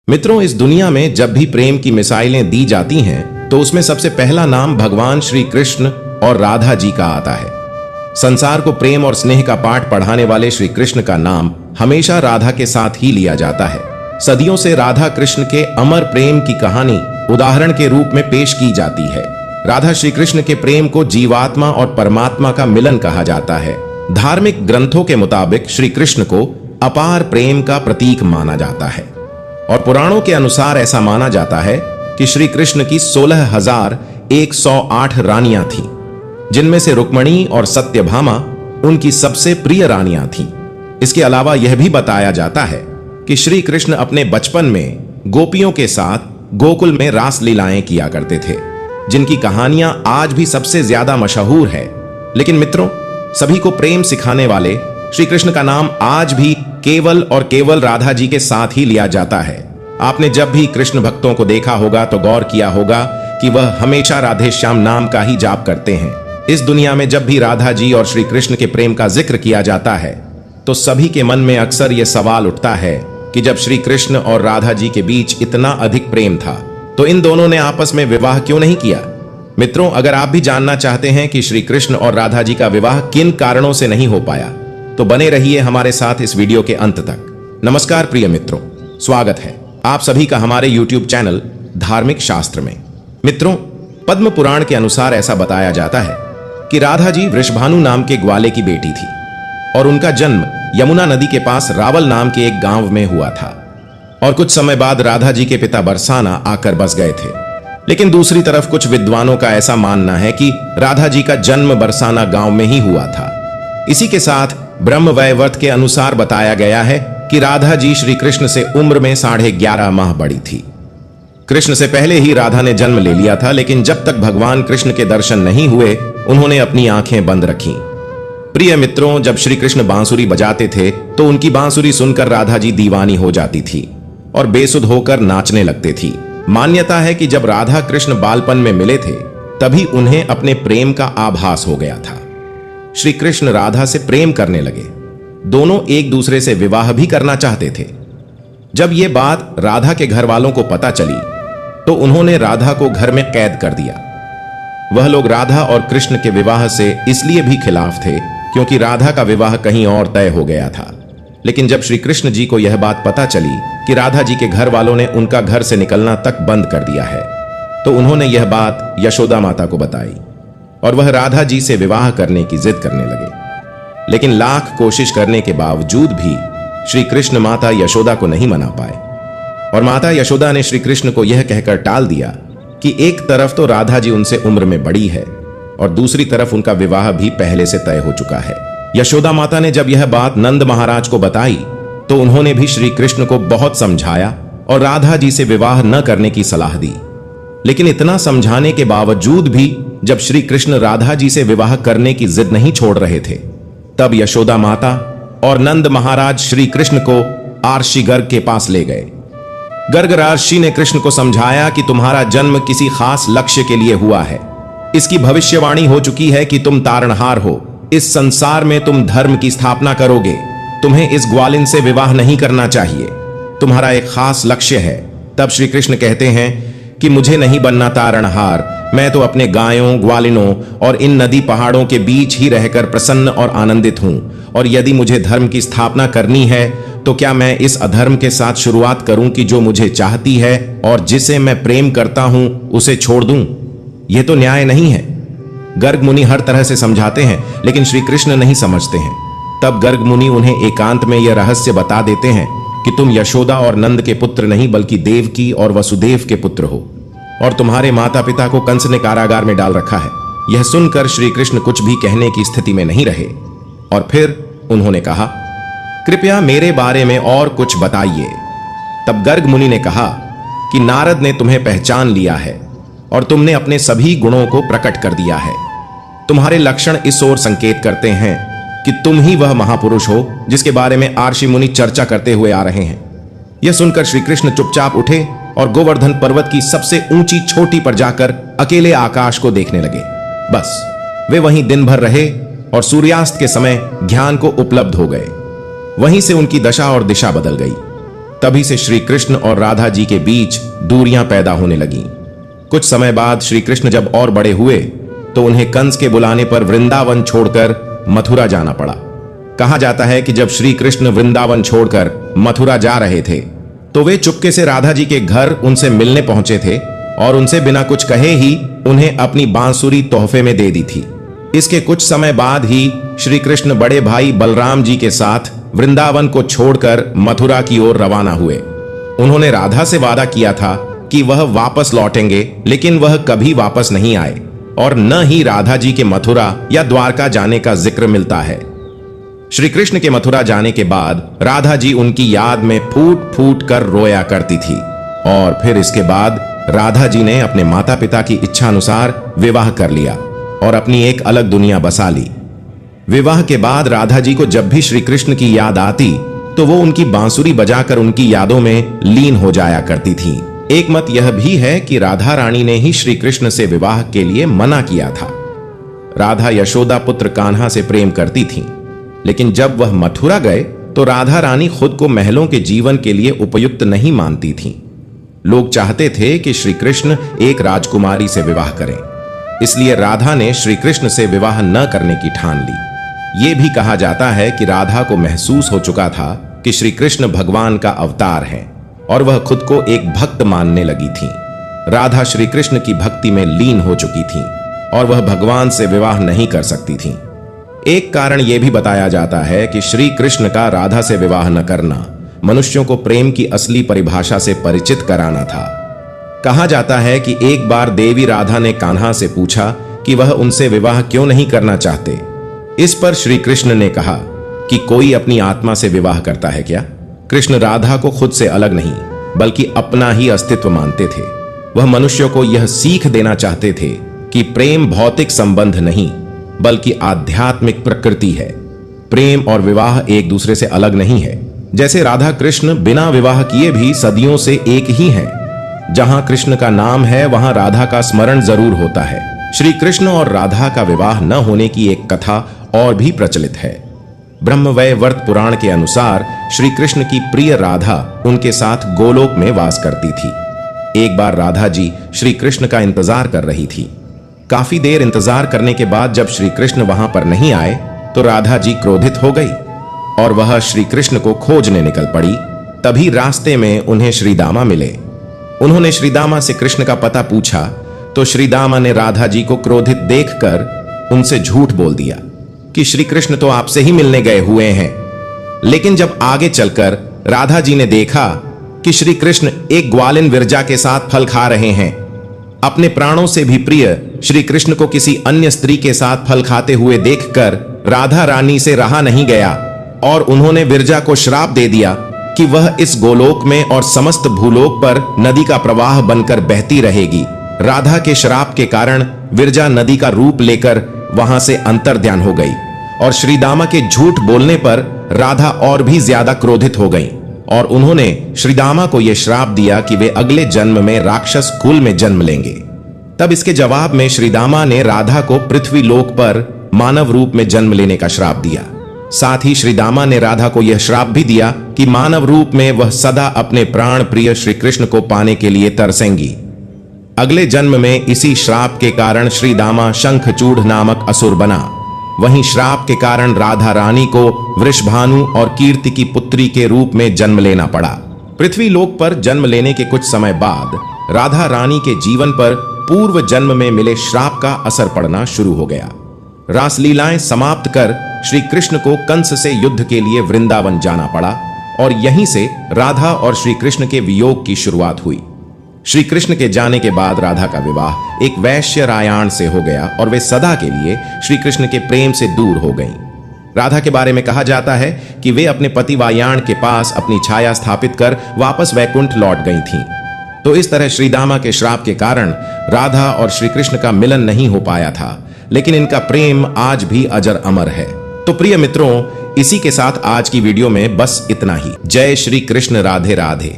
मित्रों, इस दुनिया में जब भी प्रेम की मिसाइलें दी जाती हैं तो उसमें सबसे पहला नाम भगवान श्री कृष्ण और राधा जी का आता है। संसार को प्रेम और स्नेह का पाठ पढ़ाने वाले श्री कृष्ण का नाम हमेशा राधा के साथ ही लिया जाता है। सदियों से राधा कृष्ण के अमर प्रेम की कहानी उदाहरण के रूप में पेश की जाती है। राधा श्री कृष्ण के प्रेम को जीवात्मा और परमात्मा का मिलन कहा जाता है। धार्मिक ग्रंथों के मुताबिक श्री कृष्ण को अपार प्रेम का प्रतीक माना जाता है और पुराणों के अनुसार ऐसा माना जाता है कि श्री कृष्ण की 16,108 रानियां थीं, जिनमें से रुक्मणी और सत्यभामा उनकी सबसे प्रिय रानियां थीं। इसके अलावा यह भी बताया जाता है कि श्री कृष्ण अपने बचपन में गोपियों के साथ गोकुल में रास लीलाएं किया करते थे, जिनकी कहानियां आज भी सबसे ज्यादा मशहूर है। लेकिन मित्रों, सभी को प्रेम सिखाने वाले श्री कृष्ण का नाम आज भी केवल और केवल राधा जी के साथ ही लिया जाता है। आपने जब भी कृष्ण भक्तों को देखा होगा तो गौर किया होगा कि वह हमेशा राधे श्याम नाम का ही जाप करते हैं। इस दुनिया में जब भी राधा जी और श्री कृष्ण के प्रेम का जिक्र किया जाता है तो सभी के मन में अक्सर यह सवाल उठता है कि जब श्री कृष्ण और राधा जी के बीच इतना अधिक प्रेम था तो इन दोनों ने आपस में विवाह क्यों नहीं किया। मित्रों, अगर आप भी जानना चाहते हैं कि श्री कृष्ण और राधा जी का विवाह किन कारणों से नहीं हो पाया तो बने रहिए हमारे साथ इस वीडियो के अंत तक। नमस्कार प्रिय मित्रों, स्वागत है आप सभी का हमारे YouTube चैनल धार्मिक शास्त्र में। मित्रों, पद्म पुराण के अनुसार ऐसा बताया जाता है कि राधा जी वृषभानु नाम के ग्वाले की बेटी थी और उनका जन्म यमुना नदी के पास रावल नाम के एक गांव में हुआ था और कुछ समय बाद राधा जी के पिता बरसाना आकर बस गए थे। लेकिन दूसरी तरफ कुछ विद्वानों का ऐसा मानना है कि राधा जी का जन्म बरसाना गांव में ही हुआ था। इसी के साथ ब्रह्म वैवर्त के अनुसार बताया गया है कि राधा जी श्री कृष्ण से उम्र में 11.5 माह बड़ी थी। कृष्ण से पहले ही राधा ने जन्म ले लिया था, लेकिन जब तक भगवान कृष्ण के दर्शन नहीं हुए उन्होंने अपनी आंखें बंद रखीं। प्रिय मित्रों, जब श्री कृष्ण बांसुरी बजाते थे तो उनकी बांसुरी सुनकर राधा जी दीवानी हो जाती थी और बेसुध होकर नाचने लगती थी। मान्यता है कि जब राधा कृष्ण बालपन में मिले थे तभी उन्हें अपने प्रेम का आभास हो गया था। श्री कृष्ण राधा से प्रेम करने लगे। दोनों एक दूसरे से विवाह भी करना चाहते थे। जब यह बात राधा के घर वालों को पता चली तो उन्होंने राधा को घर में कैद कर दिया। वह लोग राधा और कृष्ण के विवाह से इसलिए भी खिलाफ थे क्योंकि राधा का विवाह कहीं और तय हो गया था। लेकिन जब श्री कृष्ण जी को यह बात पता चली कि राधा जी के घर वालों ने उनका घर से निकलना तक बंद कर दिया है तो उन्होंने यह बात यशोदा माता को बताई और वह राधा जी से विवाह करने की जिद करने लगे। लेकिन लाख कोशिश करने के बावजूद भी श्री कृष्ण माता यशोदा को नहीं मना पाए और माता यशोदा ने श्री कृष्ण को यह कहकर टाल दिया कि एक तरफ तो राधा जी उनसे उम्र में बड़ी है और दूसरी तरफ उनका विवाह भी पहले से तय हो चुका है। यशोदा माता ने जब यह बात नंद महाराज को बताई तो उन्होंने भी श्री कृष्ण को बहुत समझाया और राधा जी से विवाह न करने की सलाह दी। लेकिन इतना समझाने के बावजूद भी जब श्री कृष्ण राधा जी से विवाह करने की जिद नहीं छोड़ रहे थे तब यशोदा माता और नंद महाराज श्री कृष्ण को आर्षि गर्ग के पास ले गए। गर्ग राजर्षि ने कृष्ण को समझाया कि तुम्हारा जन्म किसी खास लक्ष्य के लिए हुआ है। इसकी भविष्यवाणी हो चुकी है कि तुम तारणहार हो। इस संसार में तुम धर्म की स्थापना करोगे। तुम्हें इस ग्वालिन से विवाह नहीं करना चाहिए। तुम्हारा एक खास लक्ष्य है। तब श्री कृष्ण कहते हैं कि मुझे नहीं बनना तारणहार। मैं तो अपने गायों, ग्वालिनों और इन नदी पहाड़ों के बीच ही रहकर प्रसन्न और आनंदित हूं। और यदि मुझे धर्म की स्थापना करनी है तो क्या मैं इस अधर्म के साथ शुरुआत करूं कि जो मुझे चाहती है और जिसे मैं प्रेम करता हूं उसे छोड़ दूं? यह तो न्याय नहीं है। गर्ग मुनि हर तरह से समझाते हैं लेकिन श्री कृष्ण नहीं समझते हैं। तब गर्ग मुनि उन्हें एकांत में यह रहस्य बता देते हैं कि तुम यशोदा और नंद के पुत्र नहीं बल्कि देवकी और वसुदेव के पुत्र हो और तुम्हारे माता पिता को कंस ने कारागार में डाल रखा है। यह सुनकर श्री कृष्ण कुछ भी कहने की स्थिति में नहीं रहे और फिर उन्होंने कहा, कृपया मेरे बारे में और कुछ बताइए। तब गर्ग मुनि ने कहा कि नारद ने तुम्हें पहचान लिया है और तुमने अपने सभी गुणों को प्रकट कर दिया है। तुम्हारे लक्षण इस ओर संकेत करते हैं कि तुम ही वह महापुरुष हो जिसके बारे में आर्षि मुनि चर्चा करते हुए आ रहे हैं। यह सुनकर श्री कृष्ण चुपचाप उठे और गोवर्धन पर्वत की सबसे ऊंची चोटी पर जाकर अकेले आकाश को देखने लगे। बस वे वहीं दिन भर रहे और सूर्यास्त के समय ज्ञान को उपलब्ध हो गए। वहीं से उनकी दशा और दिशा बदल गई। तभी से श्री कृष्ण और राधा जी के बीच दूरियां पैदा होने लगीं। कुछ समय बाद श्री कृष्ण जब और बड़े हुए तो उन्हें कंस के बुलाने पर वृंदावन छोड़कर मथुरा जाना पड़ा। कहा जाता है कि जब श्री कृष्ण वृंदावन छोड़कर मथुरा जा रहे थे तो वे चुपके से राधा जी के घर उनसे मिलने पहुंचे थे और उनसे बिना कुछ कहे ही उन्हें अपनी बांसुरी तोहफे में दे दी थी। इसके कुछ समय बाद ही श्री कृष्ण बड़े भाई बलराम जी के साथ वृंदावन को छोड़कर मथुरा की ओर रवाना हुए। उन्होंने राधा से वादा किया था कि वह वापस लौटेंगे, लेकिन वह कभी वापस नहीं आए और न ही राधा जी के मथुरा या द्वारका जाने का जिक्र मिलता है। श्री कृष्ण के मथुरा जाने के बाद राधा जी उनकी याद में फूट फूट कर रोया करती थी और फिर इसके बाद राधा जी ने अपने माता पिता की इच्छा अनुसार विवाह कर लिया और अपनी एक अलग दुनिया बसा ली। विवाह के बाद राधा जी को जब भी श्री कृष्ण की याद आती तो वो उनकी बांसुरी बजाकर उनकी यादों में लीन हो जाया करती थी। एक मत यह भी है कि राधा रानी ने ही श्री कृष्ण से विवाह के लिए मना किया था। राधा यशोदा पुत्र कान्हा से प्रेम करती थीं, लेकिन जब वह मथुरा गए तो राधा रानी खुद को महलों के जीवन के लिए उपयुक्त नहीं मानती थीं। लोग चाहते थे कि श्री कृष्ण एक राजकुमारी से विवाह करें, इसलिए राधा ने श्री कृष्ण से विवाह न करने की ठान ली। यह भी कहा जाता है कि राधा को महसूस हो चुका था कि श्री कृष्ण भगवान का अवतार है और वह खुद को एक भक्त मानने लगी थीं। राधा श्री कृष्ण की भक्ति में लीन हो चुकी थीं और वह भगवान से विवाह नहीं कर सकती थीं। एक कारण यह भी बताया जाता है कि श्री कृष्ण का राधा से विवाह न करना मनुष्यों को प्रेम की असली परिभाषा से परिचित कराना था। कहा जाता है कि एक बार देवी राधा ने कान्हा से पूछा कि वह उनसे विवाह क्यों नहीं करना चाहते। इस पर श्री कृष्ण ने कहा कि कोई अपनी आत्मा से विवाह करता है क्या? कृष्ण राधा को खुद से अलग नहीं बल्कि अपना ही अस्तित्व मानते थे। वह मनुष्यों को यह सीख देना चाहते थे कि प्रेम भौतिक संबंध नहीं बल्कि आध्यात्मिक प्रकृति है। प्रेम और विवाह एक दूसरे से अलग नहीं है। जैसे राधा कृष्ण बिना विवाह किए भी सदियों से एक ही हैं। जहां कृष्ण का नाम है वहां राधा का स्मरण जरूर होता है। श्री कृष्ण और राधा का विवाह न होने की एक कथा और भी प्रचलित है। ब्रह्मवैवर्त पुराण के अनुसार श्री कृष्ण की प्रिय राधा उनके साथ गोलोक में वास करती थी। एक बार राधा जी श्री कृष्ण का इंतजार कर रही थी। काफी देर इंतजार करने के बाद जब श्री कृष्ण वहां पर नहीं आए तो राधा जी क्रोधित हो गई और वह श्री कृष्ण को खोजने निकल पड़ी। तभी रास्ते में उन्हें श्रीदामा मिले। उन्होंने श्रीदामा से कृष्ण का पता पूछा तो श्रीदामा ने राधा जी को क्रोधित देखकर उनसे झूठ बोल दिया कि श्री कृष्ण तो आपसे ही मिलने गए हुए हैं। लेकिन जब आगे चलकर राधा जी ने देखा कि श्री कृष्ण एक ग्वालिन विरजा के साथ फल खा रहे हैं, अपने प्राणों से भी प्रिय श्री कृष्ण को किसी अन्य स्त्री के साथ फल खाते हुए देखकर राधा रानी से रहा नहीं गया और उन्होंने विरजा को श्राप दे दिया कि वह इस गोलोक में और समस्त भूलोक पर नदी का प्रवाह बनकर बहती रहेगी। राधा के श्राप के कारण विरजा नदी का रूप लेकर वहां से अंतर्ध्यान हो गई और श्रीदामा के झूठ बोलने पर राधा और भी ज्यादा क्रोधित हो गई और उन्होंने श्रीदामा को यह श्राप दिया कि वे अगले जन्म में राक्षस कुल में जन्म लेंगे। तब इसके जवाब में श्रीदामा ने राधा को पृथ्वी लोक पर मानव रूप में जन्म लेने का श्राप दिया। साथ ही श्रीदामा ने राधा को यह श्राप भी दिया कि मानव रूप में वह सदा अपने प्राण प्रिय श्री कृष्ण को पाने के लिए तरसेंगी। अगले जन्म में इसी श्राप के कारण श्रीदामा शंखचूड़ नामक असुर बना। वहीं श्राप के कारण राधा रानी को वृषभानु और कीर्ति की पुत्री के रूप में जन्म लेना पड़ा। पृथ्वी लोक पर जन्म लेने के कुछ समय बाद राधा रानी के जीवन पर पूर्व जन्म में मिले श्राप का असर पड़ना शुरू हो गया। रासलीलाएं समाप्त कर श्री कृष्ण को कंस से युद्ध के लिए वृंदावन जाना पड़ा और यहीं से राधा और श्री कृष्ण के वियोग की शुरुआत हुई। श्री कृष्ण के जाने के बाद राधा का विवाह एक वैश्य रायाण से हो गया और वे सदा के लिए श्री कृष्ण के प्रेम से दूर हो गईं। राधा के बारे में कहा जाता है कि वे अपने पति वायाण के पास अपनी छाया स्थापित कर वापस वैकुंठ लौट गई थीं। तो इस तरह श्रीदामा के श्राप के कारण राधा और श्री कृष्ण का मिलन नहीं हो पाया था, लेकिन इनका प्रेम आज भी अजर अमर है। तो प्रिय मित्रों, इसी के साथ आज की वीडियो में बस इतना ही। जय श्री कृष्ण, राधे राधे।